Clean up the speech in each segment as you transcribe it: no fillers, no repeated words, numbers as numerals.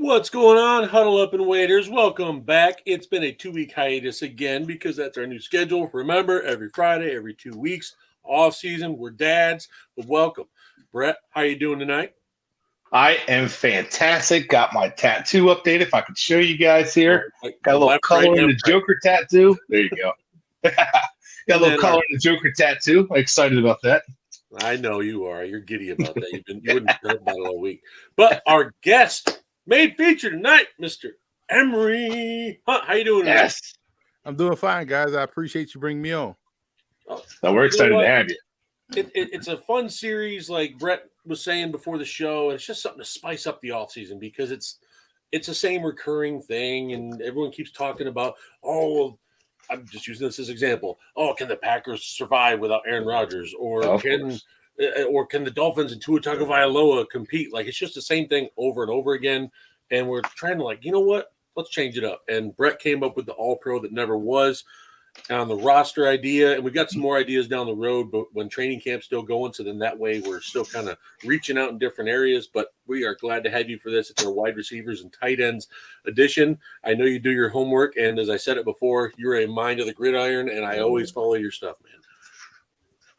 What's going on, Huddle Up and Waiters? Welcome back. It's been a 2-week hiatus again because that's our new schedule. Remember, every Friday, every 2 weeks, off season. We're dads, but welcome. Bret, how you doing tonight? I am fantastic. Got my tattoo updated. If I could show you guys here, got a little color in the Joker tattoo. There you go. Got a little color in the Joker tattoo. I'm excited about that. I know you are. You're giddy about that. You wouldn't heard about it all week. But our guest, main feature tonight, Mr. Emory. How you doing? Yes, I'm doing fine, guys. I appreciate you bringing me on. So we're excited to have you. It's a fun series, like Bret was saying before the show. It's just something to spice up the off season because it's the same recurring thing, and everyone keeps talking about, I'm just using this as an example. Oh, can the Packers survive without Aaron Rodgers, or can the Dolphins and Tua Tagovailoa compete? Like, it's just the same thing over and over again, and we're trying to, like, you know what? Let's change it up. And Bret came up with the All Pro that never was on the roster idea, and we've got some more ideas down the road, but when training camp's still going, so then that way we're still kind of reaching out in different areas. But we are glad to have you for this. It's our wide receivers and tight ends edition. I know you do your homework, and as I said it before, you're a mind of the gridiron, and I always follow your stuff, man.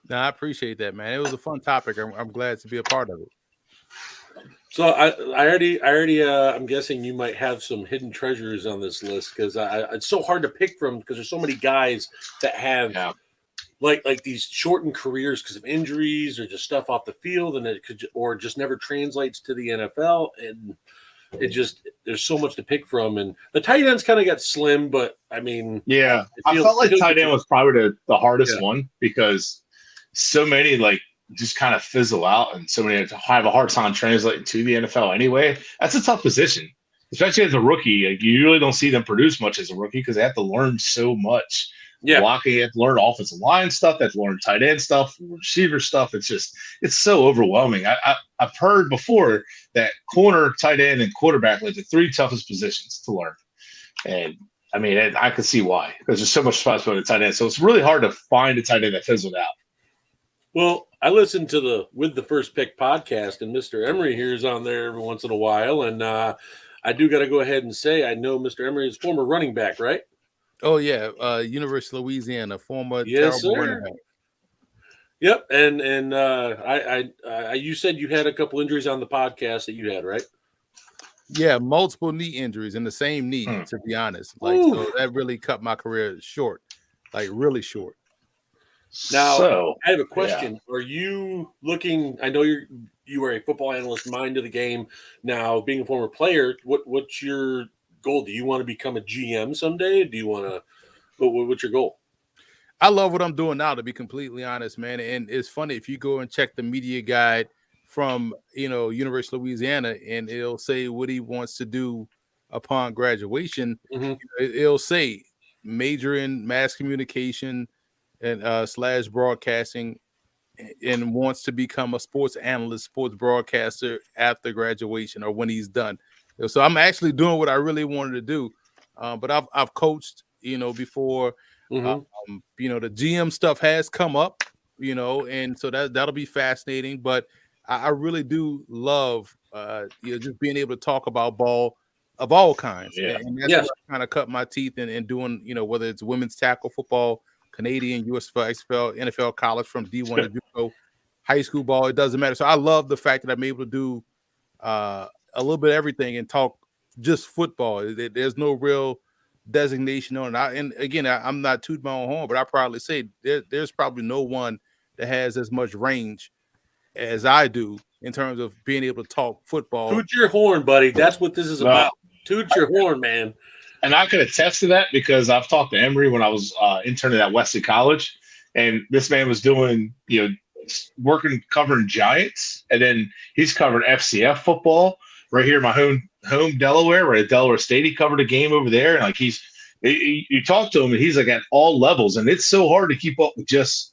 No, I appreciate that, man. It was a fun topic. I'm glad to be a part of it. So I already I'm guessing you might have some hidden treasures on this list because it's so hard to pick from because there's so many guys that have like these shortened careers because of injuries or just stuff off the field, and it could or just never translates to the NFL, and it just there's so much to pick from, and the tight ends kind of got slim, but I mean, I felt like tight end was probably the hardest one because so many just kind of fizzle out, and so many have a hard time translating to the NFL anyway. That's a tough position, especially as a rookie. Like, you really don't see them produce much as a rookie because they have to learn so much. Blocking, you have to learn offensive line stuff, they have to learn tight end stuff, receiver stuff. It's so overwhelming. I've heard before that corner, tight end, and quarterback are the three toughest positions to learn. And I mean, I can see why, because there's so much responsibility at tight end. So it's really hard to find a tight end that fizzled out. Well, I listened to the With the First Pick podcast, and Mr. Emory here is on there every once in a while. And I do got to go ahead and say I know Mr. Emory is former running back, right? Oh, yeah. University of Louisiana, former terrible running back. Yep. And I you said you had a couple injuries on the podcast that you had, right? Yeah, multiple knee injuries in the same knee, to be honest. So that really cut my career short, like really short. Now, I have a question. Yeah. Are you looking? I know you are a football analyst, mind of the game. Now, being a former player, what's your goal? Do you want to become a GM someday? Do you want to? What's your goal? I love what I'm doing now, to be completely honest, man. And it's funny if you go and check the media guide from University of Louisiana, and it'll say what he wants to do upon graduation. Mm-hmm. It'll say major in mass communication and / broadcasting, and wants to become a sports analyst, sports broadcaster after graduation or when he's done. So I'm actually doing what I really wanted to do. But I've coached, before. Mm-hmm. The GM stuff has come up, and so that'll be fascinating. But I really do love, just being able to talk about ball of all kinds. Yeah. And that's what I kind of cut my teeth in doing, whether it's women's tackle football, Canadian, USFL, XFL, NFL, college, from D1 to JUCO, high school ball. It doesn't matter. So I love the fact that I'm able to do a little bit of everything and talk just football. There's no real designation on it. And again, I'm not tooting my own horn, but I probably say there's probably no one that has as much range as I do in terms of being able to talk football. Toot your horn, buddy. That's what this is about. Toot your horn, man. And I can attest to that because I've talked to Emory when I was interning at Wesley College, and this man was doing, working covering Giants, and then he's covered FCF football right here in my home Delaware, right at Delaware State. He covered a game over there, and you talk to him, and he's like at all levels, and it's so hard to keep up with just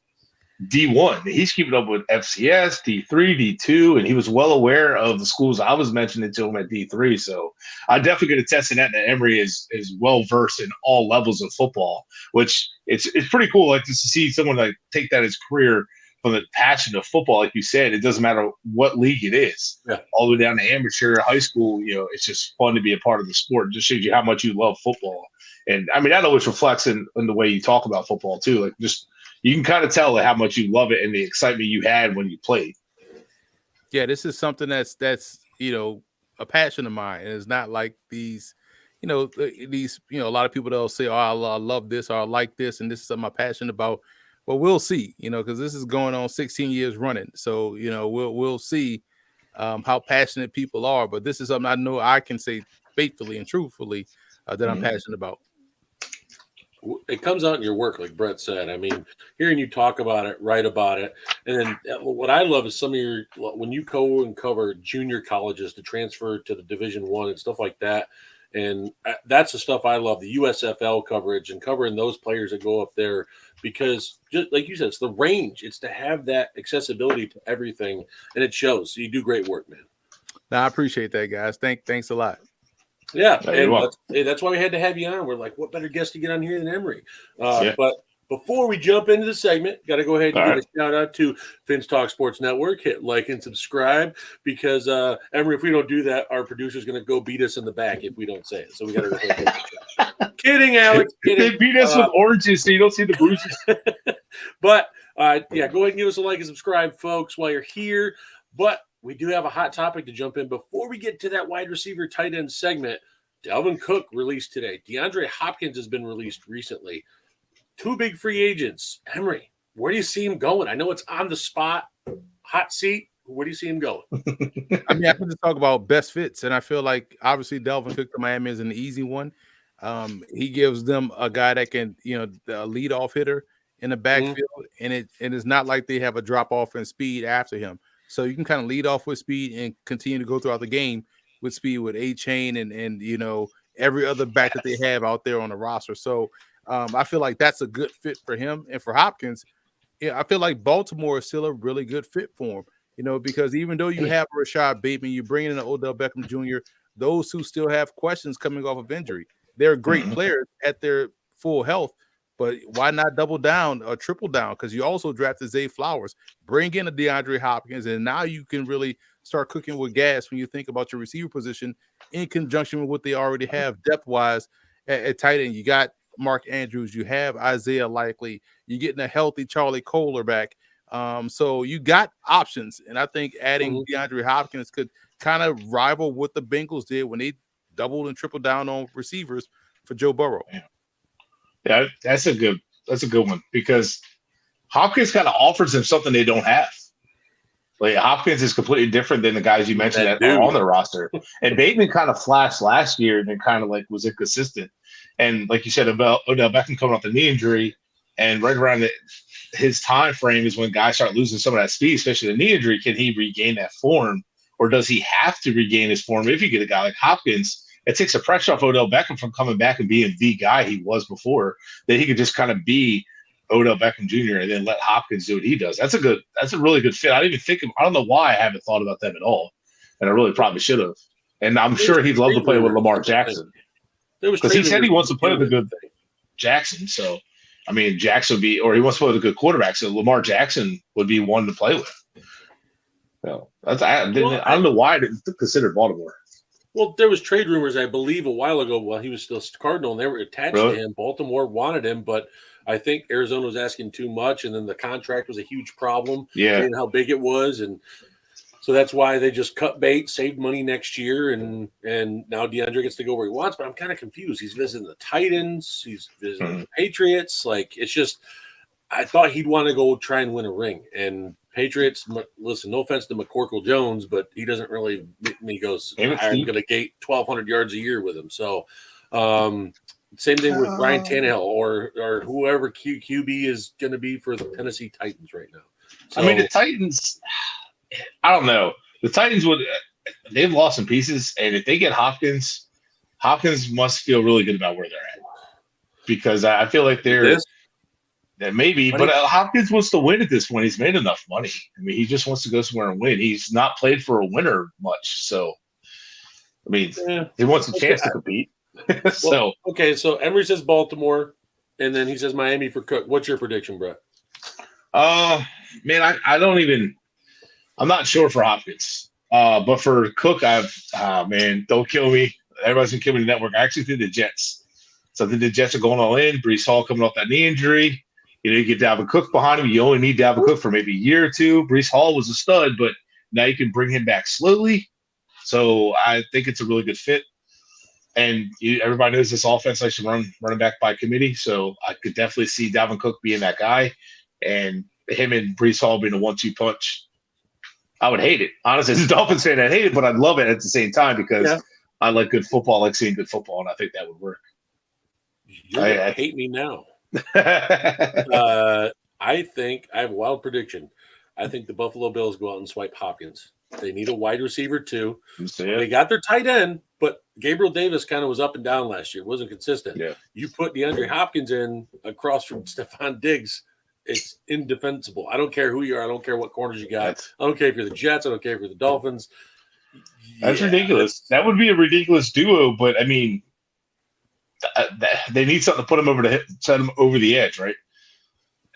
D1. He's keeping up with FCS, D3, D2, and he was well aware of the schools I was mentioning to him at D3. So I definitely could attest to that Emory is well versed in all levels of football, which it's pretty cool. Like, just to see someone like take that as career from the passion of football, like you said, it doesn't matter what league it is, all the way down to amateur, high school. It's just fun to be a part of the sport. It just shows you how much you love football. And I mean, that always reflects in the way you talk about football too. Like, just you can kind of tell how much you love it and the excitement you had when you played. Yeah, this is something that's a passion of mine, and it's not like these a lot of people that'll say, "Oh, I love this," or "I like this," and this is something I'm passionate about. Well, we'll see, because this is going on 16 years running. So we'll see how passionate people are. But this is something I know I can say faithfully and truthfully that I'm passionate about. It comes out in your work, like Bret said. I mean, hearing you talk about it, write about it, and then what I love is some of when you go and cover junior colleges to transfer to the Division I and stuff like that. And that's the stuff I love, the USFL coverage and covering those players that go up there, because just like you said, it's the range. It's to have that accessibility to everything, and it shows. So you do great work, man. No, I appreciate that, guys. Thanks a lot. Yeah, and that's why we had to have you on. We're like, what better guest to get on here than Emory? But before we jump into the segment, got to go ahead and give a shout out to Finn's Talk Sports Network. Hit like and subscribe, because Emory, if we don't do that, our producer's going to go beat us in the back if we don't say it. So we got to. Kidding, Alex. Kidding. They beat us with oranges, so you don't see the bruises. But go ahead and give us a like and subscribe, folks, while you're here. But we do have a hot topic to jump in before we get to that wide receiver tight end segment. Dalvin Cook released today. DeAndre Hopkins has been released recently. 2 big free agents. Emory, where do you see him going? I know it's on the spot, hot seat. Where do you see him going? I mean, I can just talk about best fits, and I feel like obviously Dalvin Cook to Miami is an easy one. He gives them a guy that can, the lead-off hitter in the backfield, and it's not like they have a drop-off in speed after him. So you can kind of lead off with speed and continue to go throughout the game with speed with A-Chain and every other back that they have out there on the roster. So I feel like that's a good fit for him. And for Hopkins, I feel like Baltimore is still a really good fit for him, because even though you have Rashad Bateman, you bring in Odell Beckham Jr., those who still have questions coming off of injury. They're great players at their full health, but why not double down or triple down? Because you also drafted Zay Flowers, bring in a DeAndre Hopkins, and now you can really start cooking with gas when you think about your receiver position in conjunction with what they already have depth-wise at tight end. You got Mark Andrews, you have Isaiah Likely, you're getting a healthy Charlie Kohler back. So you got options, and I think adding DeAndre Hopkins could kind of rival what the Bengals did when they doubled and tripled down on receivers for Joe Burrow. Yeah, that's a good one, because Hopkins kind of offers them something they don't have. Like, Hopkins is completely different than the guys you mentioned that are on the roster. And Bateman kind of flashed last year and then kind of was inconsistent. And like you said about Odell Beckham coming off the knee injury, and right around his time frame is when guys start losing some of that speed, especially the knee injury. Can he regain that form, or does he have to regain his form? If you get a guy like Hopkins, it takes the pressure off Odell Beckham from coming back and being the guy he was before, that he could just kind of be Odell Beckham Jr. and then let Hopkins do what he does. That's a really good fit. I don't know why I haven't thought about them at all, and I really probably should have. And I'm sure he'd love to play with Lamar Jackson, because he said he wants to play with a good Jackson. So, I mean, Jackson would be, or he wants to play with a good quarterback. So Lamar Jackson would be one to play with. So I don't know why I didn't consider Baltimore. Well, there was trade rumors, I believe, a while ago while he was still Cardinal, and they were attached to him. Baltimore wanted him, but I think Arizona was asking too much, and then the contract was a huge problem. Yeah, and how big it was, and so that's why they just cut bait, saved money next year, and now DeAndre gets to go where he wants. But I'm kind of confused. He's visiting the Titans, he's visiting the Patriots. Like, it's just, I thought he'd want to go try and win a ring. And Patriots, listen, no offense to McCorkle Jones, but he doesn't really – he goes, I'm going to gate 1,200 yards a year with him. So, same thing with Ryan Tannehill or whoever QB is going to be for the Tennessee Titans right now. So, I mean, the Titans – I don't know. The Titans they've lost some pieces, and if they get Hopkins must feel really good about where they're at, because I feel like that maybe, but Hopkins wants to win at this point. He's made enough money. I mean, he just wants to go somewhere and win. He's not played for a winner much, so I mean, he wants a chance to compete. So Emory says Baltimore, and then he says Miami for Cook. What's your prediction, Bret? Man, I don't even. I'm not sure for Hopkins. But for Cook, man, don't kill me. Everybody's gonna kill me in the network. I actually think the Jets. So I think the Jets are going all in. Brees Hall coming off that knee injury. You get Dalvin Cook behind him. You only need Dalvin Cook for maybe a year or two. Brees Hall was a stud, but now you can bring him back slowly. So I think it's a really good fit. And everybody knows this offense likes to running back by committee. So I could definitely see Dalvin Cook being that guy, and him and Brees Hall being a 1-2 punch. I would hate it. Honestly, as a Dolphins fan, I'd hate it, but I'd love it at the same time because I like good football, I like seeing good football, and I think that would work. You're going to hate me now. I think I have a wild prediction. I think the Buffalo Bills go out and swipe Hopkins. They need a wide receiver too. They got their tight end, but Gabriel Davis kind of was up and down last year. Wasn't consistent. Yeah. You put DeAndre Hopkins in across from Stephon Diggs, it's indefensible. I don't care who you are. I don't care what corners you got. I don't care if you're the Jets. I don't care if you're the Dolphins. That's ridiculous. That would be a ridiculous duo, but I mean, they need something to put them set them over the edge, right?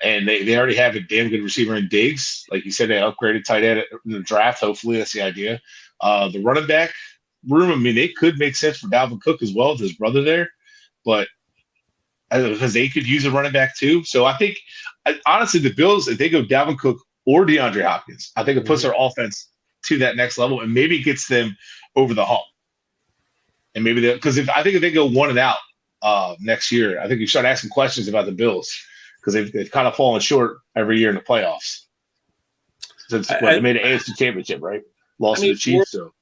And they already have a damn good receiver in Diggs. Like you said, they upgraded tight end in the draft. Hopefully, that's the idea. The running back room, I mean, it could make sense for Dalvin Cook as well with his brother there, but because they could use a running back too. So I think, honestly, the Bills, if they go Dalvin Cook or DeAndre Hopkins, I think it puts their offense to that next level and maybe gets them over the hump. And maybe because I think if they go 1 and out next year, I think you start asking questions about the Bills because they've kind of fallen short every year in the playoffs since they made an AFC championship, right? Lost to the Chiefs. So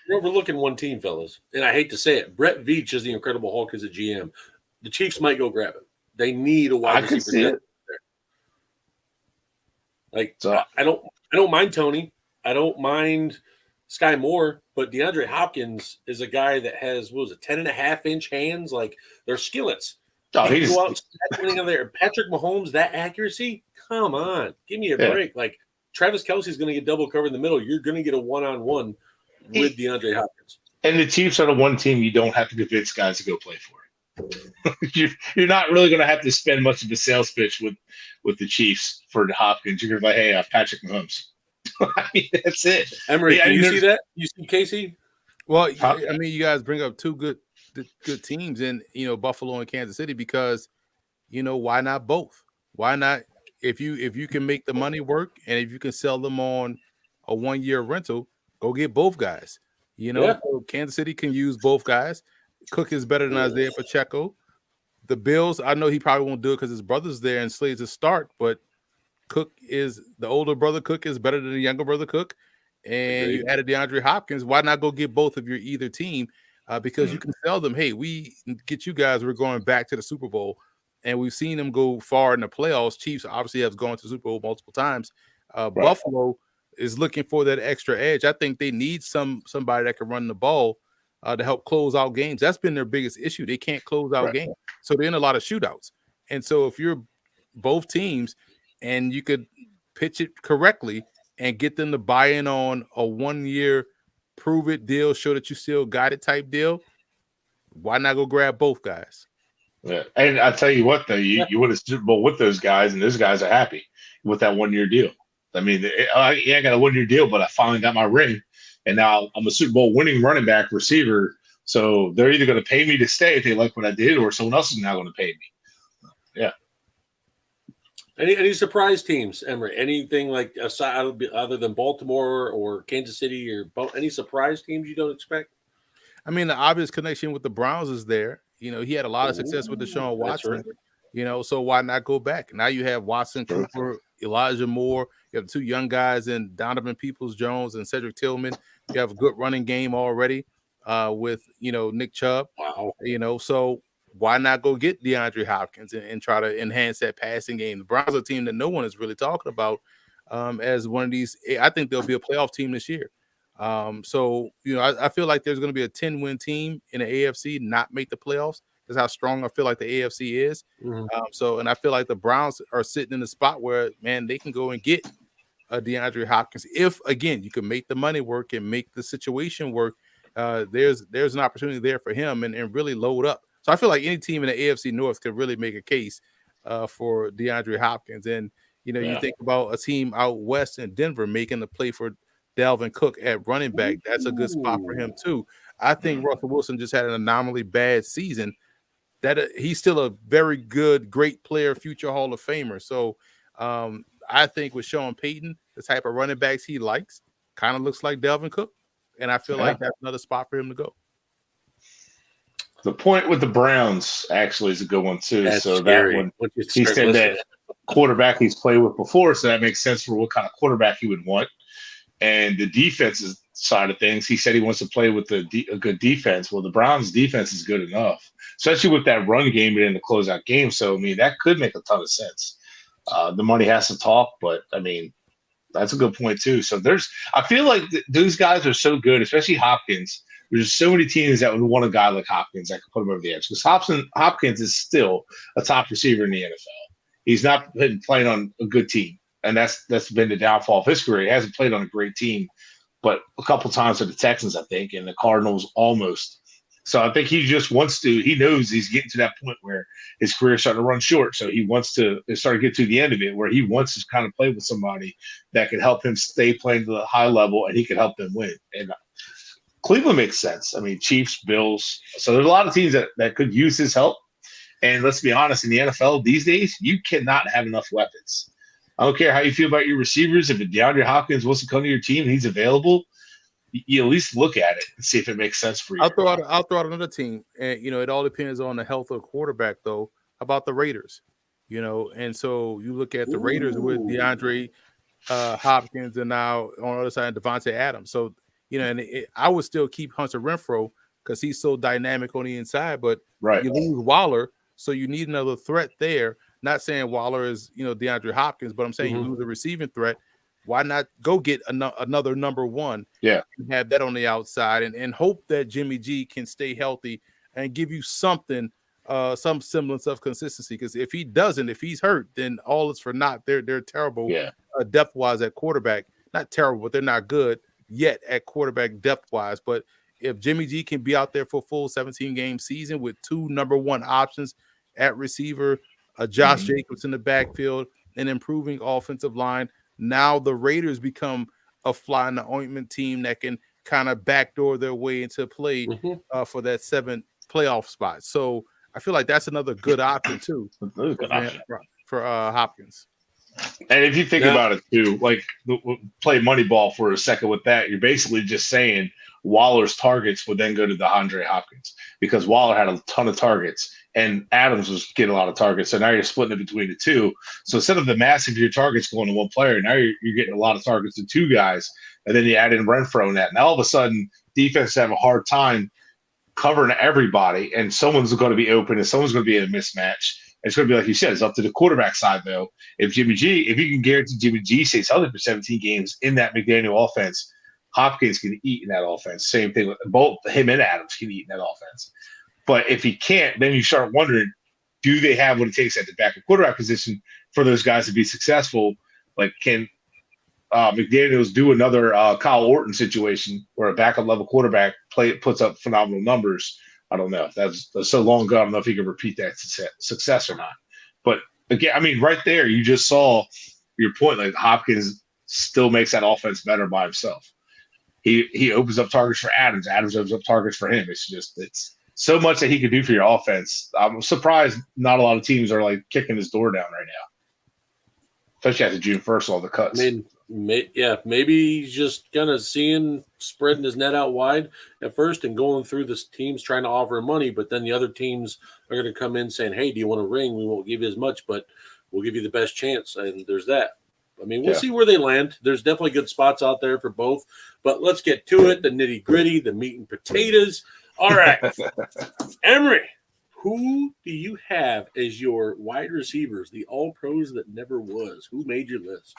we're overlooking one team, fellas, and I hate to say it. Brett Veach is the Incredible Hulk as a GM. The Chiefs might go grab him. They need a wide receiver. I can see it. Like I don't mind Tony. I don't mind Sky Moore, but DeAndre Hopkins is a guy that has 10.5-inch hands. Like they're skillets. Oh, he's go out there. Patrick Mahomes, that accuracy. Come on, give me a break. Like Travis Kelce's going to get double covered in the middle. You're going to get a 1-on-1 with DeAndre Hopkins. And the Chiefs are the one team you don't have to convince guys to go play for. You're not really going to have to spend much of a sales pitch with the Chiefs for the Hopkins. You're going to be like, hey, Patrick Mahomes. I mean, that's it. Emory, do you see that? You see Casey? Well, I mean, you guys bring up two good teams in, Buffalo and Kansas City because, why not both? Why not? If you can make the money work and if you can sell them on a 1-year rental, go get both guys. So Kansas City can use both guys. Cook is better than Isaiah Pacheco. The Bills, I know he probably won't do it because his brother's there and Slade's to start, but the older brother Cook is better than the younger brother Cook. And you added DeAndre Hopkins. Why not go get both of your either team? Because you can sell them, hey, we get you guys, we're going back to the Super Bowl. And we've seen them go far in the playoffs. Chiefs obviously have gone to the Super Bowl multiple times. Buffalo is looking for that extra edge. I think they need somebody that can run the ball to help close out games. That's been their biggest issue. They can't close out games. So they're in a lot of shootouts. And so if you're both teams and you could pitch it correctly and get them to buy in on a 1-year prove it deal, show that you still got it type deal, why not go grab both guys? Yeah. And I tell you what, though, you win a Super Bowl with those guys, and those guys are happy with that 1-year deal. I mean, I got a 1-year deal, but I finally got my ring. And now I'm a Super Bowl winning running back receiver. So they're either going to pay me to stay if they like what I did, or someone else is now going to pay me. Yeah. Any surprise teams, Emory? Anything like aside other than Baltimore or Kansas City or any surprise teams you don't expect? I mean, the obvious connection with the Browns is there. He had a lot of success with Deshaun Watson. So why not go back? Now you have Watson, Cooper, Elijah Moore. You have 2 young guys in Donovan Peoples-Jones and Cedric Tillman. You have a good running game already with, Nick Chubb. Wow. So why not go get DeAndre Hopkins and try to enhance that passing game? The Browns are a team that no one is really talking about as one of these. I think they'll be a playoff team this year. I feel like there's going to be a 10-win team in the AFC not make the playoffs. That's how strong I feel like the AFC is. And I feel like the Browns are sitting in the spot where, man, they can go and get DeAndre Hopkins. If, again, you can make the money work and make the situation work, there's an opportunity there for him and really load up. So I feel like any team in the AFC North could really make a case for DeAndre Hopkins. And, You know, you Yeah. think about a team out west in Denver making the play for Dalvin Cook at running back. That's a good spot for him too. I think Russell Wilson just had an anomaly bad season. That he's still a very good, great player, future Hall of Famer. So I think with Sean Payton, the type of running backs he likes kind of looks like Dalvin Cook, and I feel like that's another spot for him to go. The point with the Browns actually is a good one too. That's so scary. that one, Once you he start said listening. that quarterback he's played with before, so that makes sense for what kind of quarterback he would want. And the defensive side of things, he said he wants to play with a good defense. Well, the Browns' defense is good enough, especially with that run game and in the closeout game. So, I mean, that could make a ton of sense. The money has to talk, but, I mean, that's a good point too. So I feel like those guys are so good, especially Hopkins. There's so many teams that would want a guy like Hopkins that could put him over the edge because Hopkins is still a top receiver in the NFL. He's not been playing on a good team, and that's been the downfall of his career. He hasn't played on a great team, but a couple times with the Texans, I think, and the Cardinals almost. So I think he just wants to. He knows he's getting to that point where his career is starting to run short. So he wants to start to get to the end of it, where he wants to kind of play with somebody that can help him stay playing to the high level, and he can help them win. And Cleveland makes sense. I mean, Chiefs, Bills. So there's a lot of teams that could use his help. And let's be honest, in the NFL these days, you cannot have enough weapons. I don't care how you feel about your receivers. If DeAndre Hopkins wants to come to your team and he's available, you at least look at it and see if it makes sense for you. I'll throw out another team, and it all depends on the health of the quarterback, though. About the Raiders, and so you look at the Raiders with DeAndre Hopkins, and now on the other side, Devontae Adams. So and I would still keep Hunter Renfrow because he's so dynamic on the inside, but you lose Waller, so you need another threat there. Not saying Waller is DeAndre Hopkins, but I'm saying you lose a receiving threat. Why not go get another number one? Yeah, and have that on the outside and hope that Jimmy G can stay healthy and give you something, some semblance of consistency. Because if he doesn't, if he's hurt, then all is for naught. They're terrible depth wise at quarterback. Not terrible, but they're not good yet at quarterback depth wise. But if Jimmy G can be out there for a full 17 game season with 2 number 1 options at receiver, Josh Jacobs in the backfield, and improving offensive line. Now the Raiders become a fly in the ointment team that can kind of backdoor their way into play for that 7th playoff spot. So I feel like that's another good option too for Hopkins. And if you think about it too, like play Moneyball for a second with that, you're basically just saying Waller's targets would then go to DeAndre Hopkins because Waller had a ton of targets and Adams was getting a lot of targets. So now you're splitting it between the two. So instead of the massive of your targets going to one player, now you're getting a lot of targets to 2 guys. And then you add in Renfrow in that. Now all of a sudden, defenses have a hard time covering everybody, and someone's going to be open and someone's going to be in a mismatch. It's going to be like you said, it's up to the quarterback side, though. If you can guarantee Jimmy G stays healthy for 17 games in that McDaniel offense, Hopkins can eat in that offense. Same thing with both him and Adams can eat in that offense. But if he can't, then you start wondering, do they have what it takes at the backup quarterback position for those guys to be successful? Like, can McDaniels do another Kyle Orton situation where a backup level quarterback puts up phenomenal numbers? I don't know. That's so long ago. I don't know if he can repeat that success or not. But again, I mean, right there, you just saw your point. Like Hopkins still makes that offense better by himself. He opens up targets for Adams. Adams opens up targets for him. It's so much that he could do for your offense. I'm surprised not a lot of teams are like kicking his door down right now, especially after June 1st, all the cuts. I mean, maybe he's just kind of spreading his net out wide at first and going through the teams trying to offer him money, but then the other teams are going to come in saying, hey, do you want a ring? We won't give you as much, but we'll give you the best chance. And there's that. I mean, we'll see where they land. There's definitely good spots out there for both, but let's get to it. The nitty gritty, the meat and potatoes. All right. Emory, who do you have as your wide receivers, the all pros that never was? Who made your list?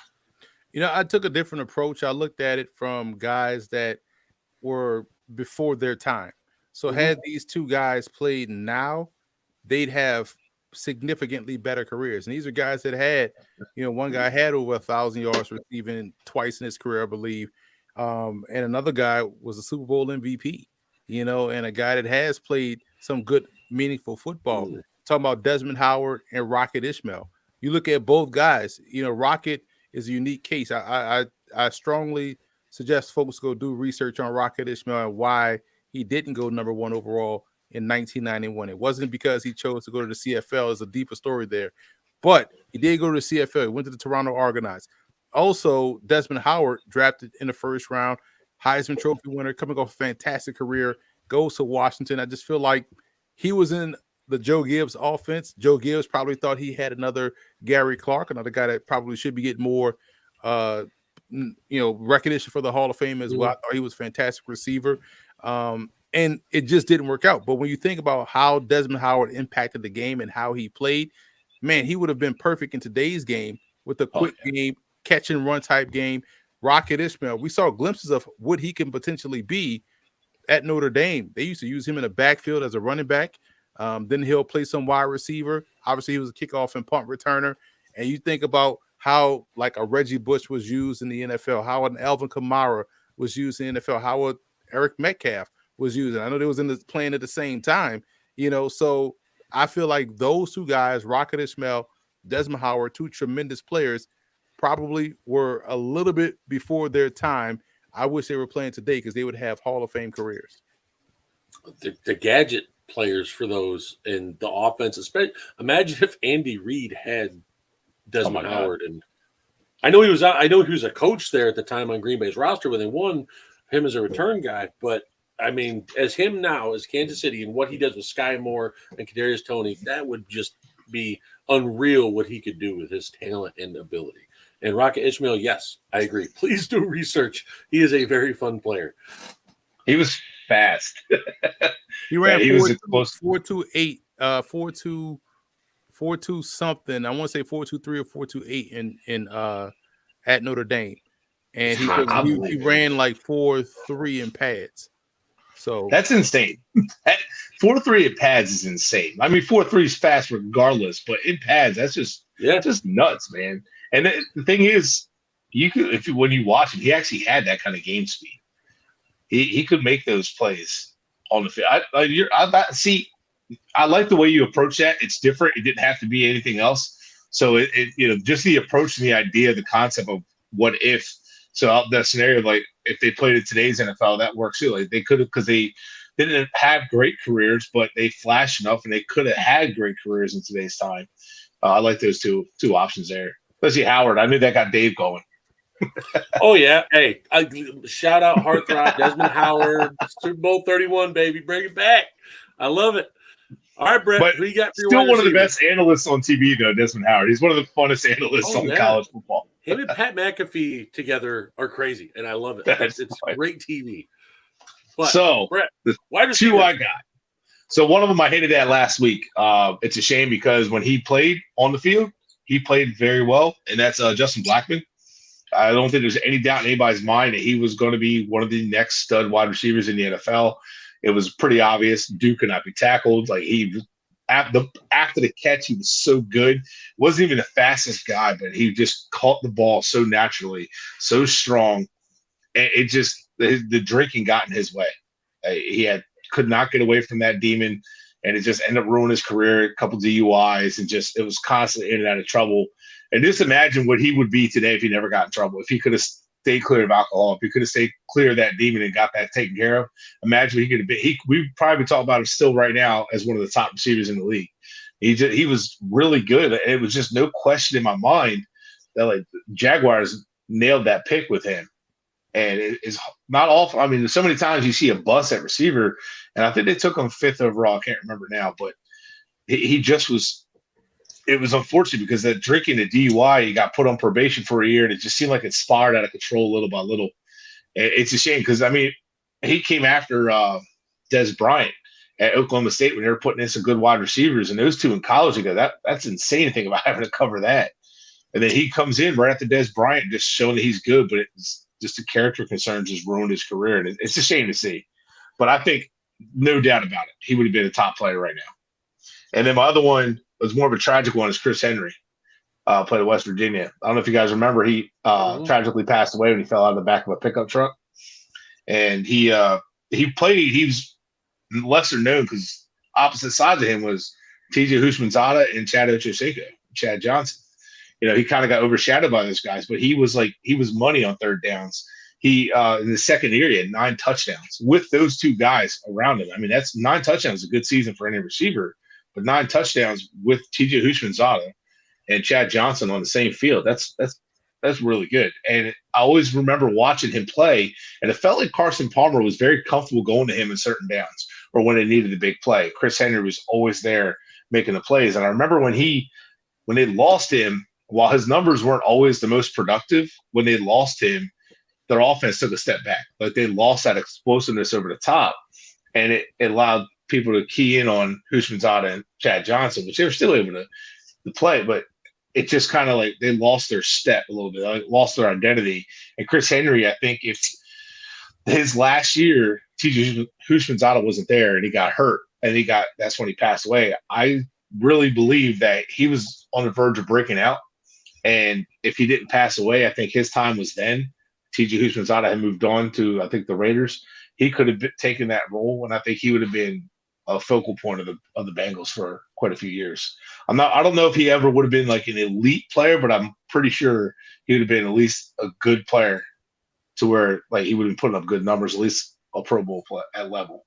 I took a different approach. I looked at it from guys that were before their time. So had these 2 guys played now, they'd have significantly better careers. And these are guys that had, one guy had over 1,000 yards receiving twice in his career, I believe. And another guy was a Super Bowl MVP, and a guy that has played some good, meaningful football. Talking about Desmond Howard and Rocket Ishmael. you look at both guys. Rocket is a unique case. I strongly suggest folks go do research on Rocket Ismail and why he didn't go number 1 overall in 1991. It wasn't because he chose to go to the CFL. There's a deeper story there, but he did go to the CFL. He went to the Toronto Argonauts. Also, Desmond Howard, drafted in the first round, Heisman Trophy winner, coming off a fantastic career, goes to Washington. I just feel like he was in the Joe Gibbs offense. Joe Gibbs probably thought he had another Gary Clark, another guy that probably should be getting more recognition for the Hall of Fame as well. I thought he was a fantastic receiver. And it just didn't work out. But when you think about how Desmond Howard impacted the game and how he played, man, he would have been perfect in today's game with a quick game, catch and run type game. Rocket Ismail, we saw glimpses of what he can potentially be at Notre Dame. They used to use him in the backfield as a running back. Then he'll play some wide receiver. Obviously, he was a kickoff and punt returner. And you think about how like a Reggie Bush was used in the NFL, how an Alvin Kamara was used in the NFL, how a Eric Metcalf was used. And I know they was playing at the same time, so I feel like those two guys, Rocket Ismail, Desmond Howard, two tremendous players, probably were a little bit before their time. I wish they were playing today because they would have Hall of Fame careers. The gadget players for those in the offense, especially. Imagine if Andy Reid had Desmond Howard, and I know he was a coach there at the time on Green Bay's roster when they won him as a return guy. But I mean, as him now as Kansas City and what he does with Sky Moore and Kadarius Toney, that would just be unreal what he could do with his talent and ability. And Rocket Ismail, yes, I agree. Please do research. He is a very fun player. He was fast. He ran 4.28, 4.2 something. I want to say 4.23 or 4.28 in at Notre Dame, and he ran like 4.3 in pads. So that's insane. 4.3 in pads is insane. I mean, 4.3 is fast regardless, but in pads, that's just nuts, man. And the thing is, when you watch him, he actually had that kind of game speed. He could make those plays on the field. I like the way you approach that. It's different. It didn't have to be anything else. So just the approach and the idea, the concept of what if. So that scenario, like if they played in today's NFL, that works too. Like they could have, because they didn't have great careers, but they flashed enough, and they could have had great careers in today's time. I like those two options there. Especially Howard. I knew that got Dave going. Oh, yeah. Hey, shout out Heartthrob, Desmond Howard, Super Bowl 31, baby. Bring it back. I love it. All right, Brett, but who you got for your still one of the best analysts on TV, though, Desmond Howard. He's one of the funnest analysts on college football. Him and Pat McAfee together are crazy, and I love it. It's great TV. But, so, Brett, the two I got. So one of them I hated at last week. It's a shame because when he played on the field, he played very well, and that's Justin Blackmon. I don't think there's any doubt in anybody's mind that he was going to be one of the next stud wide receivers in the NFL. It was pretty obvious. Duke could not be tackled. Like after the catch, he was so good. Wasn't even the fastest guy, but he just caught the ball so naturally, so strong. And it just the drinking got in his way. He could not get away from that demon, and it just ended up ruining his career. A couple DUIs, and it was constantly in and out of trouble. And just imagine what he would be today if he never got in trouble. If he could have stayed clear of alcohol, if he could have stayed clear of that demon and got that taken care of, imagine what he could have been. We probably talk about him still right now as one of the top receivers in the league. He was really good. It was just no question in my mind that like Jaguars nailed that pick with him. And it's not awful. I mean, so many times you see a bust at receiver, and I think they took him 5th overall. I can't remember now, but he just was. It was unfortunate because that drinking, the DUI, he got put on probation for a year, and it just seemed like it spiraled out of control little by little. It's a shame because, I mean, he came after Des Bryant at Oklahoma State when they were putting in some good wide receivers, and those two in college ago, that's insane to think about having to cover that. And then he comes in right after Des Bryant, just showing that he's good, but it's just the character concerns just ruined his career, and it's a shame to see. But I think, no doubt about it, he would have been a top player right now. And then my other one was more of a tragic one, is Chris Henry, played at West Virginia. I don't know if you guys remember, he tragically passed away when he fell out of the back of a pickup truck. And he was lesser known because opposite sides of him was TJ Houshmandzadeh and Chad Ochocinco, Chad Johnson. he kind of got overshadowed by those guys, but he was money on third downs. He in the second year, he had 9 touchdowns with those 2 guys around him. I mean, that's 9 touchdowns, a good season for any receiver, but 9 touchdowns with TJ Houshmandzadeh and Chad Johnson on the same field. That's really good. And I always remember watching him play, and it felt like Carson Palmer was very comfortable going to him in certain downs or when they needed a big play. Chris Henry was always there making the plays. And I remember when they lost him, while his numbers weren't always the most productive, when they lost him, their offense took a step back. Like they lost that explosiveness over the top, and it allowed people to key in on Houshmandzadeh and Chad Johnson, which they were still able to play, but it just kind of like they lost their step a little bit, like lost their identity. And Chris Henry, I think if his last year, TJ Houshmandzadeh wasn't there and he got hurt and that's when he passed away. I really believe that he was on the verge of breaking out. And if he didn't pass away, I think his time was then. TJ Houshmandzadeh had moved on to, I think, the Raiders. He could have taken that role, and I think he would have been a focal point of the Bengals for quite a few years. I don't know if he ever would have been like an elite player, but I'm pretty sure he would have been at least a good player to where like he would have been putting up good numbers, at least a Pro Bowl play at level.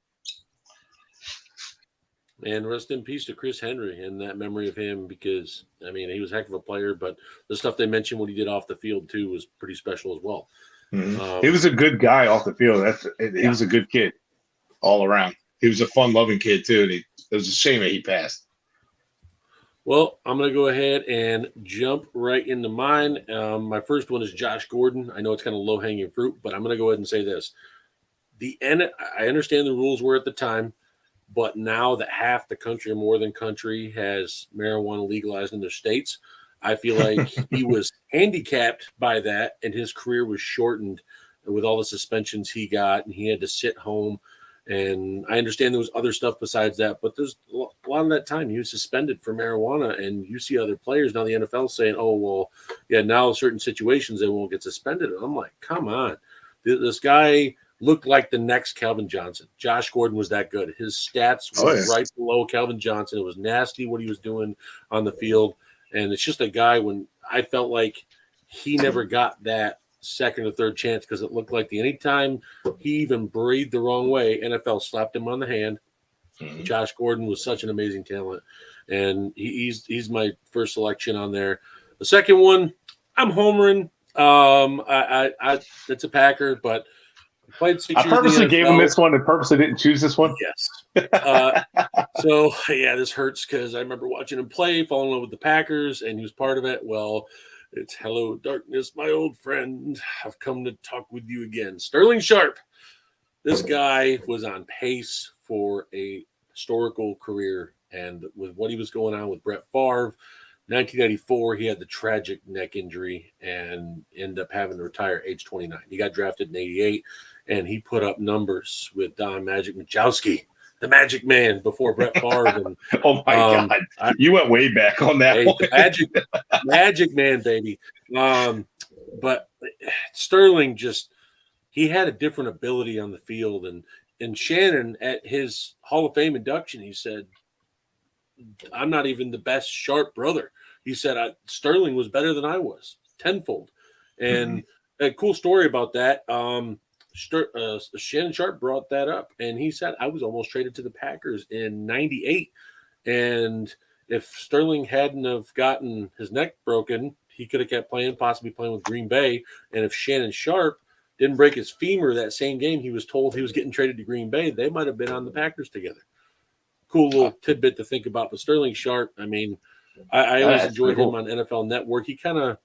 And rest in peace to Chris Henry and that memory of him, because I mean he was a heck of a player, but the stuff they mentioned what he did off the field too was pretty special as well. Mm-hmm. He was a good guy off the field. He was a good kid all around. He was a fun-loving kid too. And it was a shame that he passed. Well, I'm going to go ahead and jump right into mine. My first one is Josh Gordon. I know it's kind of low-hanging fruit, but I'm going to go ahead and say this. I understand the rules were at the time, but now that half the country or more than country has marijuana legalized in their states, I feel like he was handicapped by that, and his career was shortened with all the suspensions he got, and he had to sit home. And I understand there was other stuff besides that, but there's a lot of that time he was suspended for marijuana, and you see other players now the NFL saying, oh, well, yeah, now certain situations they won't get suspended. And I'm like, come on. This guy looked like the next Calvin Johnson. Josh Gordon was that good. His stats were right below Calvin Johnson. It was nasty what he was doing on the field. And it's just a guy when I felt like he never got that second or third chance because it looked like anytime he even breathed the wrong way, NFL slapped him on the hand. Mm-hmm. Josh Gordon was such an amazing talent, and he's my first selection on there. The second one, I'm homering. It's a Packer, but played 6 years. I purposely gave him this one and purposely didn't choose this one. Yes. So yeah, this hurts because I remember watching him play, falling in love with the Packers, and he was part of it. Well, it's hello, darkness, my old friend. I've come to talk with you again. Sterling Sharp. This guy was on pace for a historical career, and with what he was going on with Bret Favre, 1994, he had the tragic neck injury and ended up having to retire at age 29. He got drafted in 88, and he put up numbers with Don Magic Majkowski, the Magic Man, before Bret Favre. And, oh my God, you went way back on that one. Magic Man, baby. But Sterling he had a different ability on the field, and Shannon at his Hall of Fame induction, he said, "I'm not even the best Sharp brother." He said, "Sterling was better than I was, tenfold." And a cool story about that. Shannon Sharp brought that up, and he said, I was almost traded to the Packers in 98. And if Sterling hadn't have gotten his neck broken, he could have kept playing, possibly playing with Green Bay. And if Shannon Sharp didn't break his femur that same game, he was told he was getting traded to Green Bay, they might have been on the Packers together. Cool little tidbit to think about. But Sterling Sharp, I mean, I always enjoyed him on NFL Network. He kind of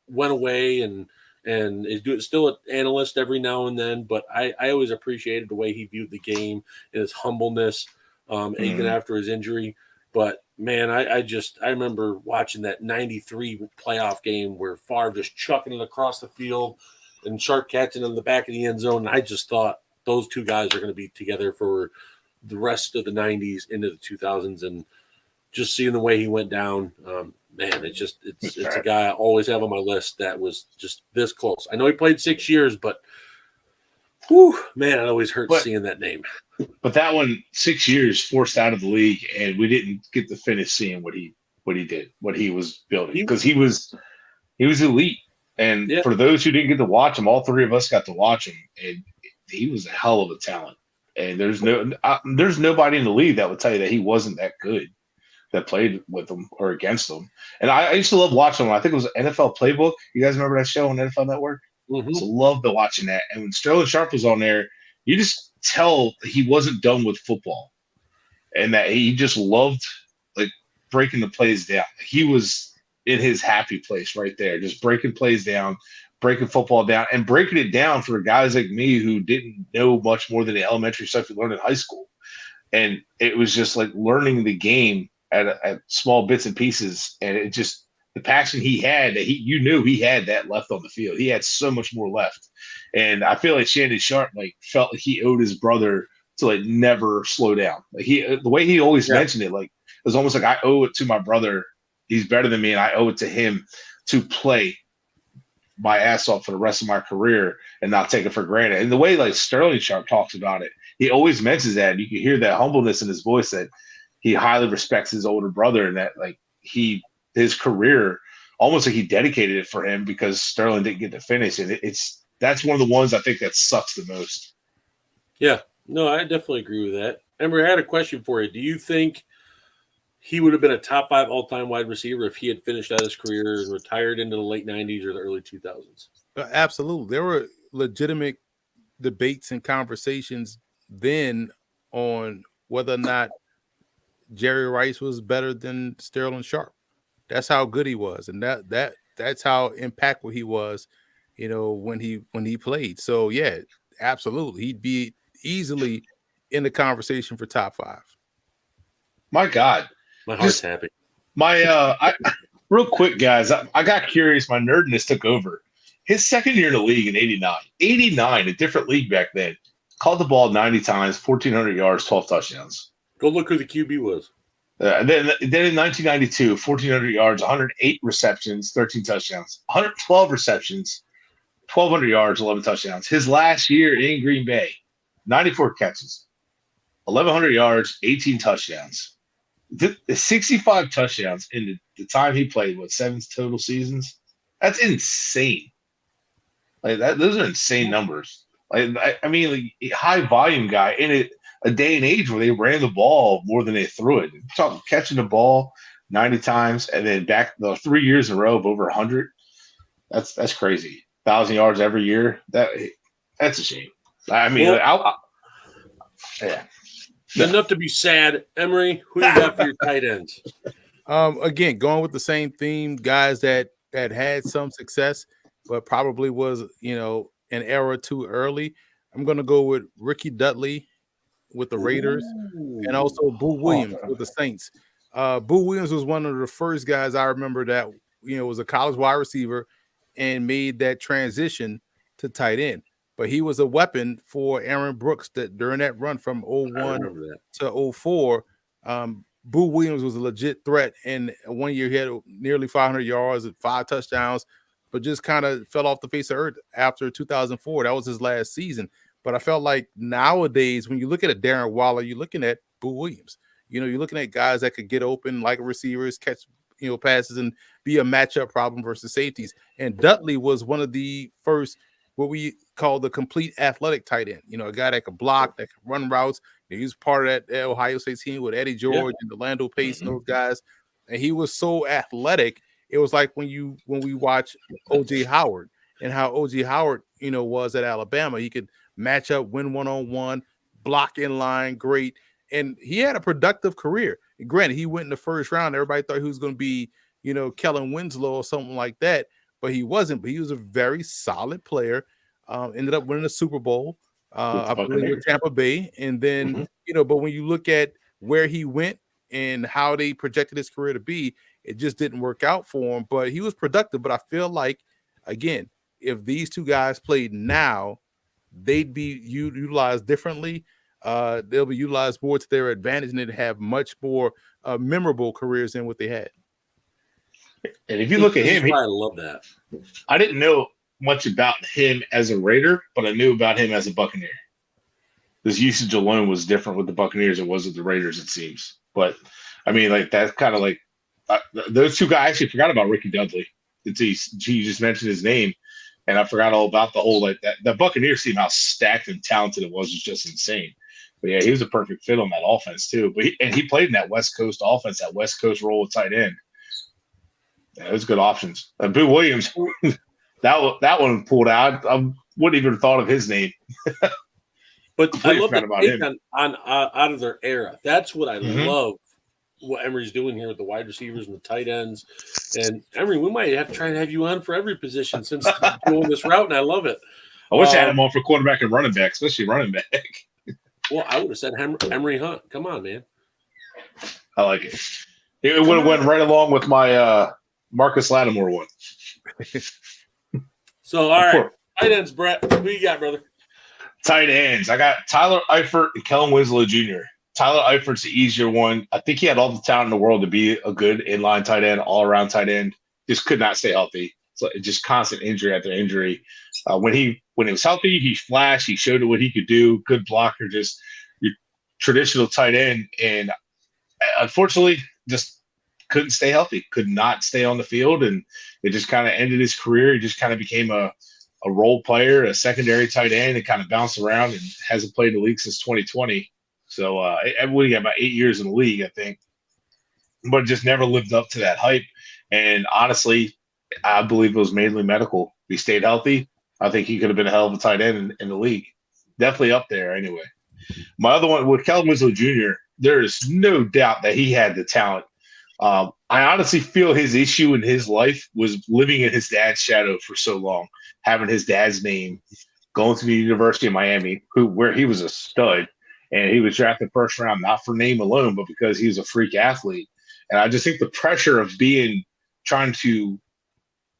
went away and is still an analyst every now and then, but I always appreciated the way he viewed the game and his humbleness, even after his injury. But man, I remember watching that 93 playoff game where Favre just chucking it across the field and Sharp catching in the back of the end zone. And I just thought those two guys are going to be together for the rest of the 90s into the 2000s, and just seeing the way he went down, man, it's a guy I always have on my list that was just this close. I know he played 6 years, but whew, man, it always hurts seeing that name. But that one, 6 years forced out of the league, and we didn't get to finish seeing what he what he did, what he was building, because he was elite. And Yeah. for those who didn't get to watch him, all three of us got to watch him, and he was a hell of a talent. And there's nobody in the league that would tell you that he wasn't that good, that played with him or against him. And I used to love watching him. I think it was NFL Playbook. You guys remember that show on NFL Network? Mm-hmm. So loved watching that. And when Sterling Sharp was on there, you just tell he wasn't done with football, and that he just loved like breaking the plays down. He was in his happy place right there, just breaking plays down, breaking football down, and breaking it down for guys like me who didn't know much more than the elementary stuff you learned in high school. And it was just like learning the game at small bits and pieces. And it just, the passion he had, that you knew he had that left on the field. He had so much more left. And I feel like Shannon Sharp like felt like he owed his brother to like never slow down. Like the way he always mentioned it, like it was almost like I owe it to my brother. He's better than me, and I owe it to him to play my ass off for the rest of my career and not take it for granted. And the way like Sterling Sharp talks about it, he always mentions that, and you can hear that humbleness in his voice, that he highly respects his older brother, and that like his career almost like he dedicated it for him because Sterling didn't get to finish. And that's one of the ones I think that sucks the most. Yeah, no, I definitely agree with that. Emory, I had a question for you. Do you think he would have been a top 5 all-time wide receiver if he had finished out his career and retired into the late 90s or the early 2000s? Absolutely. There were legitimate debates and conversations then on whether or not Jerry Rice was better than Sterling Sharp. That's how good he was, and that's how impactful he was, when he played. So yeah, absolutely, he'd be easily in the conversation for top 5. My God, my heart's happy. Real quick, guys, I got curious. My nerdness took over. His second year in the league in '89, a different league back then, caught the ball 90 times, 1,400 yards, 12 touchdowns. Go look who the QB was. And then in 1992, 1,400 yards, 108 receptions, 13 touchdowns, 112 receptions, 1,200 yards, 11 touchdowns. His last year in Green Bay, 94 catches, 1,100 yards, 18 touchdowns. The 65 touchdowns in the time he played, 7 total seasons? That's insane. Like those are insane numbers. Like I mean, like, a high volume guy in a day and age where they ran the ball more than they threw it. Talking catching the ball 90 times and then back the 3 years in a row of over 100. That's crazy. 1,000 yards every year. That's a shame. I mean, yeah. Enough to be sad. Emory, who you got for your tight ends? Again, going with the same theme, guys that had some success, but probably was, an era too early. I'm going to go with Ricky Dudley with the Raiders, and also Boo Williams with the Saints. Boo Williams was one of the first guys I remember that, was a college wide receiver and made that transition to tight end. But he was a weapon for Aaron Brooks that during that run from 01 to 04. Boo Williams was a legit threat. And 1 year he had nearly 500 yards and 5 touchdowns, but just kind of fell off the face of earth after 2004. That was his last season. But I felt like nowadays, when you look at a Darren Waller, you're looking at Boo Williams. You're looking at guys that could get open like receivers, catch passes, and be a matchup problem versus safeties. And Dudley was one of the first, what we call the complete athletic tight end. A guy that could block, that could run routes. He was part of that Ohio State team with Eddie George and Orlando Pace and those guys. And he was so athletic. It was like when we watch O.J. Howard and how O.J. Howard, was at Alabama. He could match up, win one-on-one, block in line, great. And he had a productive career. And granted, he went in the first round. Everybody thought he was going to be, Kellen Winslow or something like that. But he wasn't. But he was a very solid player. Ended up winning the Super Bowl, I believe, with Tampa Bay. And then, but when you look at where he went and how they projected his career to be, it just didn't work out for him. But he was productive. But I feel like, again, if these two guys played now, they'd be utilized differently. They'll be utilized more to their advantage, and they'd have much more memorable careers than what they had. And if you look at him, I love that. I didn't know much about him as a Raider, but I knew about him as a Buccaneer. His usage alone was different with the Buccaneers than it was with the Raiders, it seems. But I mean, like that's kind of like those two guys, I actually forgot about Ricky Dudley until you just mentioned his name. And I forgot all about the whole that Buccaneers team, how stacked and talented it was just insane. But yeah, he was a perfect fit on that offense too. But he played in that West Coast offense, that West Coast role with tight end. Yeah, it was good options. Boo Williams, that one pulled out. I wouldn't even have thought of his name. But I love forgot the about take him. on out of their era. That's what I love. What Emory's doing here with the wide receivers and the tight ends. And Emory, we might have to try and have you on for every position since going this route, and I love it. I wish I had him on for quarterback and running back, especially running back. Well, I would have said Emory Hunt. Come on, man. I like it. It would have went right along with my Marcus Lattimore one. So, all right. Tight ends, Bret. Who you got, brother? Tight ends. I got Tyler Eifert and Kellen Winslow Jr. Tyler Eifert's the easier one. I think he had all the talent in the world to be a good inline tight end, all-around tight end. Just could not stay healthy. So just constant injury after injury. When he was healthy, he flashed. He showed what he could do. Good blocker, just your traditional tight end. And unfortunately, just couldn't stay healthy. Could not stay on the field, and it just kind of ended his career. He just kind of became a role player, a secondary tight end, and kind of bounced around and hasn't played in the league since 2020. So everybody got about 8 years in the league, I think, but just never lived up to that hype. And honestly, I believe it was mainly medical. He stayed healthy. I think he could have been a hell of a tight end in the league. Definitely up there anyway. My other one with Kellen Winslow Jr., there is no doubt that he had the talent. I honestly feel his issue in his life was living in his dad's shadow for so long, having his dad's name, going to the University of Miami, where he was a stud. And he was drafted first round, not for name alone, but because he was a freak athlete. And I just think the pressure of trying to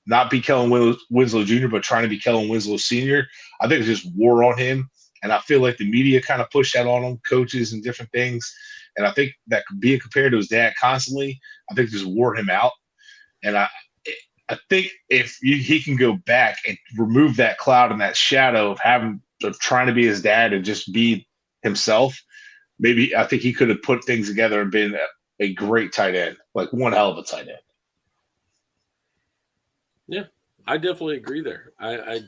not be Kellen Winslow Jr., but trying to be Kellen Winslow Sr., I think it just wore on him. And I feel like the media kind of pushed that on him, coaches and different things. And I think that being compared to his dad constantly, I think just wore him out. And I think if he can go back and remove that cloud and that shadow of trying to be his dad and just be himself, maybe I think he could have put things together and been a great tight end, like one hell of a tight end. Yeah, I definitely agree there. I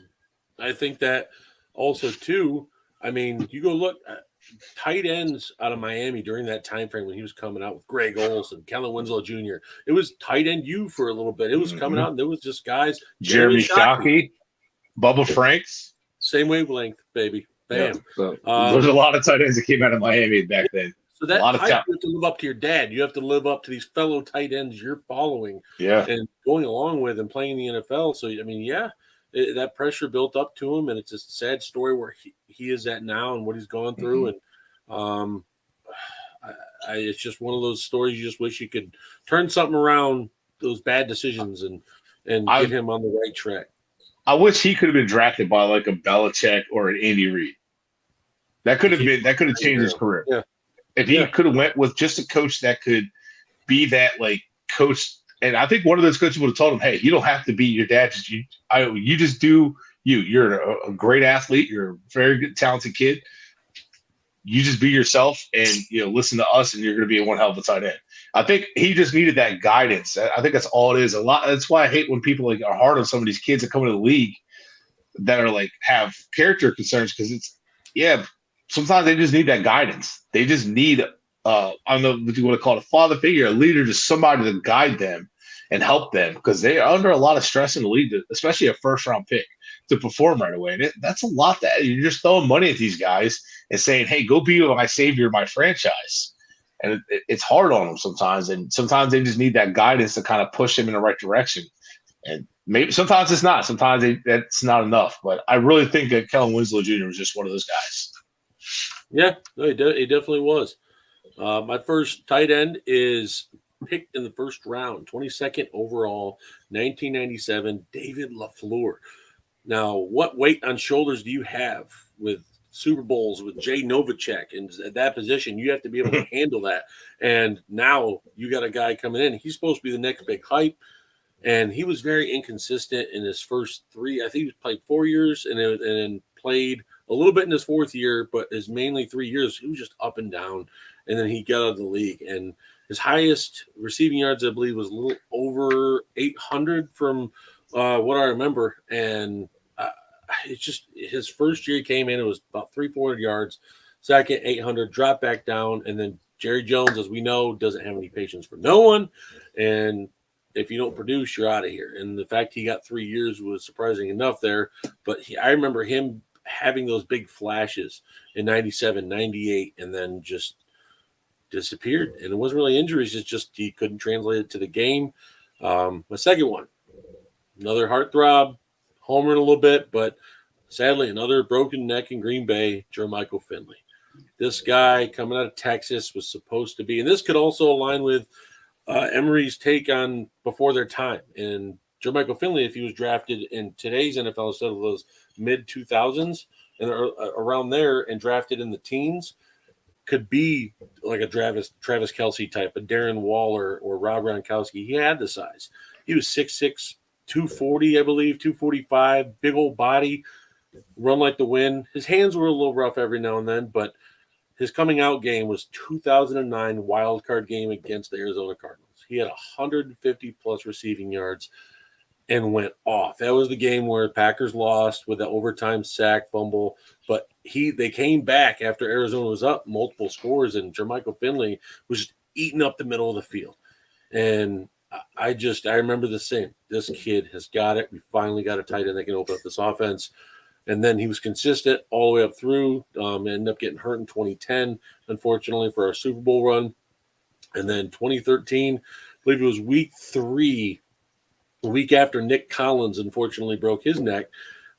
think that also too. I mean, you go look at tight ends out of Miami during that time frame when he was coming out with Greg Olson, Kellen Winslow Jr. It was tight end U for a little bit. It was coming out, and there was just guys. Jeremy Shockey, Bubba Franks, same wavelength, baby. Bam. Yeah, so there's a lot of tight ends that came out of Miami back then. So that you have to live up to your dad. You have to live up to these fellow tight ends you're following, and going along with and playing in the NFL. So I mean, that pressure built up to him, and it's a sad story where he is at now and what he's going through. And it's just one of those stories you just wish you could turn something around, those bad decisions, and get him on the right track. I wish he could have been drafted by like a Belichick or an Andy Reid. That could have changed his career. Yeah. If he could have went with just a coach that could be that like coach. And I think one of those coaches would have told him, hey, you don't have to be your dad. You just do you. You're a great athlete. You're a very good, talented kid. You just be yourself and, listen to us, and you're going to be a one hell of a tight end. I think he just needed that guidance. I think that's all it is. That's why I hate when people are hard on some of these kids that come into the league that are have character concerns, because sometimes they just need that guidance. They just need I don't know what you want to call it, a father figure, a leader, just somebody to guide them and help them, because they are under a lot of stress in the league, especially a first-round pick, to perform right away. And that's a lot that you're just throwing money at these guys and saying, hey, go be my savior, my franchise. And it's hard on them sometimes. And sometimes they just need that guidance to kind of push them in the right direction. And maybe sometimes it's not. Sometimes that's not enough. But I really think that Kellen Winslow Jr. was just one of those guys. Yeah, no, he definitely was. My first tight end is picked in the first round, 22nd overall, 1997, David LaFleur. Now, what weight on shoulders do you have with Super Bowls with Jay Novacek? And at that position, you have to be able to handle that. And now you got a guy coming in. He's supposed to be the next big hype. And he was very inconsistent in his first three. I think he played 4 years and then played a little bit in his fourth year, but his mainly 3 years, he was just up and down. And then he got out of the league. And his highest receiving yards, I believe, was a little over 800 from what I remember. And it's just his first year he came in, it was about 300-400 yards. Second, 800, dropped back down. And then Jerry Jones, as we know, doesn't have any patience for no one. And if you don't produce, you're out of here. And the fact he got 3 years was surprising enough there. But I remember him having those big flashes in 97, 98, and then just disappeared. And it wasn't really injuries. It's just he couldn't translate it to the game. My second one, another heartthrob, homer in a little bit, but sadly another broken neck in Green Bay, Jermichael Finley. This guy coming out of Texas was supposed to be, and this could also align with Emory's take on before their time. And Jermichael Finley, if he was drafted in today's NFL instead of those mid-2000s and around there and drafted in the teens, could be like a Travis Kelce type, a Darren Waller or Rob Gronkowski. He had the size. He was 6'6", 240, I believe, 245, big old body, run like the wind. His hands were a little rough every now and then, but his coming out game was 2009 wild card game against the Arizona Cardinals. He had 150-plus receiving yards and went off. That was the game where Packers lost with the overtime sack fumble, but they came back after Arizona was up multiple scores, and Jermichael Finley was just eating up the middle of the field. And I remember the same. This kid has got it. We finally got a tight end that can open up this offense. And then he was consistent all the way up through. Ended up getting hurt in 2010, unfortunately, for our Super Bowl run. And then 2013, I believe it was week 3, a week after Nick Collins unfortunately broke his neck.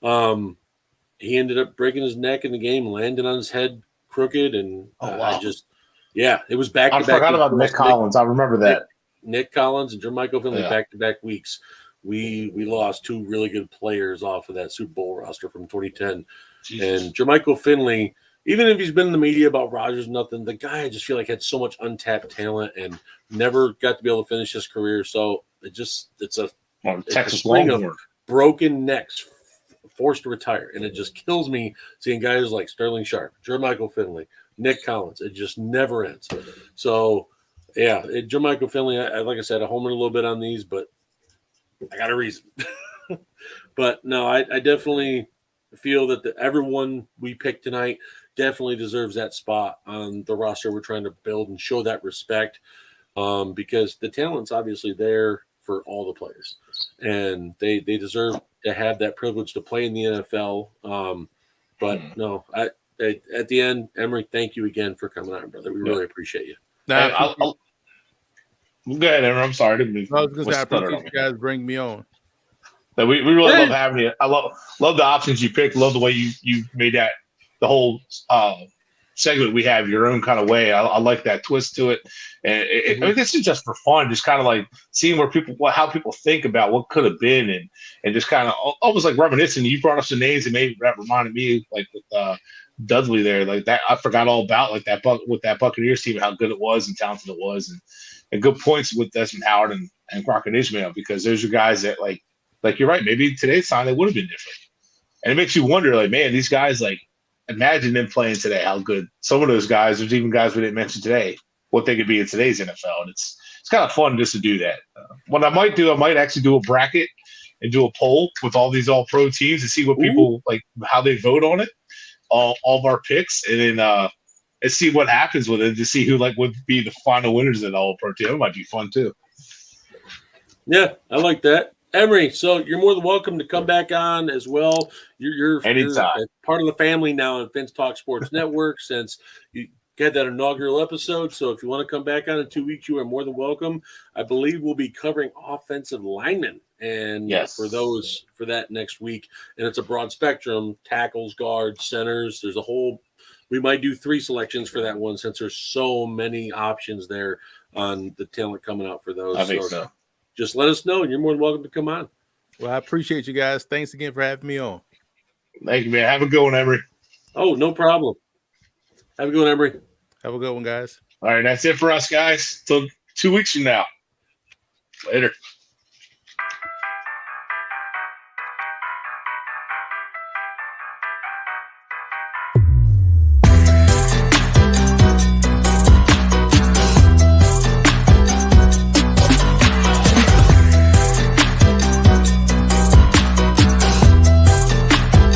He ended up breaking his neck in the game, landing on his head crooked. And wow. It was back-to-back. I forgot about Nick Collins. I remember that. Nick Collins and Jermichael Finley back-to-back weeks. We lost 2 really good players off of that Super Bowl roster from 2010. Jesus. And Jermichael Finley, even if he's been in the media about Rodgers, nothing, the guy I just feel like had so much untapped talent and never got to be able to finish his career. So it's a string of broken necks forced to retire. And it just kills me seeing guys like Sterling Sharp, Jermichael Finley, Nick Collins. It just never ends. So, yeah, Jermichael Finley, like I said, I homered a little bit on these, but I got a reason. But no, I definitely feel that everyone we picked tonight definitely deserves that spot on the roster we're trying to build and show that respect, because the talent's obviously there for all the players, and they deserve to have that privilege to play in the NFL. But no, at the end, Emory, thank you again for coming on, brother. We really appreciate you. Go ahead, Emory. I'm sorry. I was going to say, I appreciate you guys bring me on. But we really love having you. I love the options you picked. Love the way you made that the whole segment we have your own kind of way. I like that twist to it. And I mean, this is just for fun, just kind of like seeing how people think about what could have been, and just kind of almost like reminiscing. You brought up some names and maybe that reminded me like with Dudley there, like that. I forgot all about like that with that Buccaneers team, how good it was and talented it was, and good points with Desmond Howard and Crockett Ishmael, because those are guys that like you're right. Maybe today's time they would have been different, and it makes you wonder, like, man, these guys, like, imagine them playing today. How good some of those guys. There's even guys we didn't mention today, what they could be in today's NFL, and it's kind of fun just to do that. What I might do, I might actually do a bracket and do a poll with all these all-pro teams and see what people like, how they vote on it, all of our picks, and then and see what happens with it to see who like would be the final winners of the all-pro team. It might be fun too. Yeah, I like that. Emory, so you're more than welcome to come back on as well. You're part of the family now on Vince Talk Sports Network since you had that inaugural episode. So if you want to come back on in 2 weeks, you are more than welcome. I believe we'll be covering offensive linemen and for that next week. And it's a broad spectrum: tackles, guards, centers. There's a whole. We might do 3 selections for that one since there's so many options there on the talent coming out for those. I think so. Just let us know, and you're more than welcome to come on. Well, I appreciate you guys. Thanks again for having me on. Thank you, man. Have a good one, Emory. Oh, no problem. Have a good one, Emory. Have a good one, guys. All right, that's it for us, guys. Till 2 weeks from now. Later.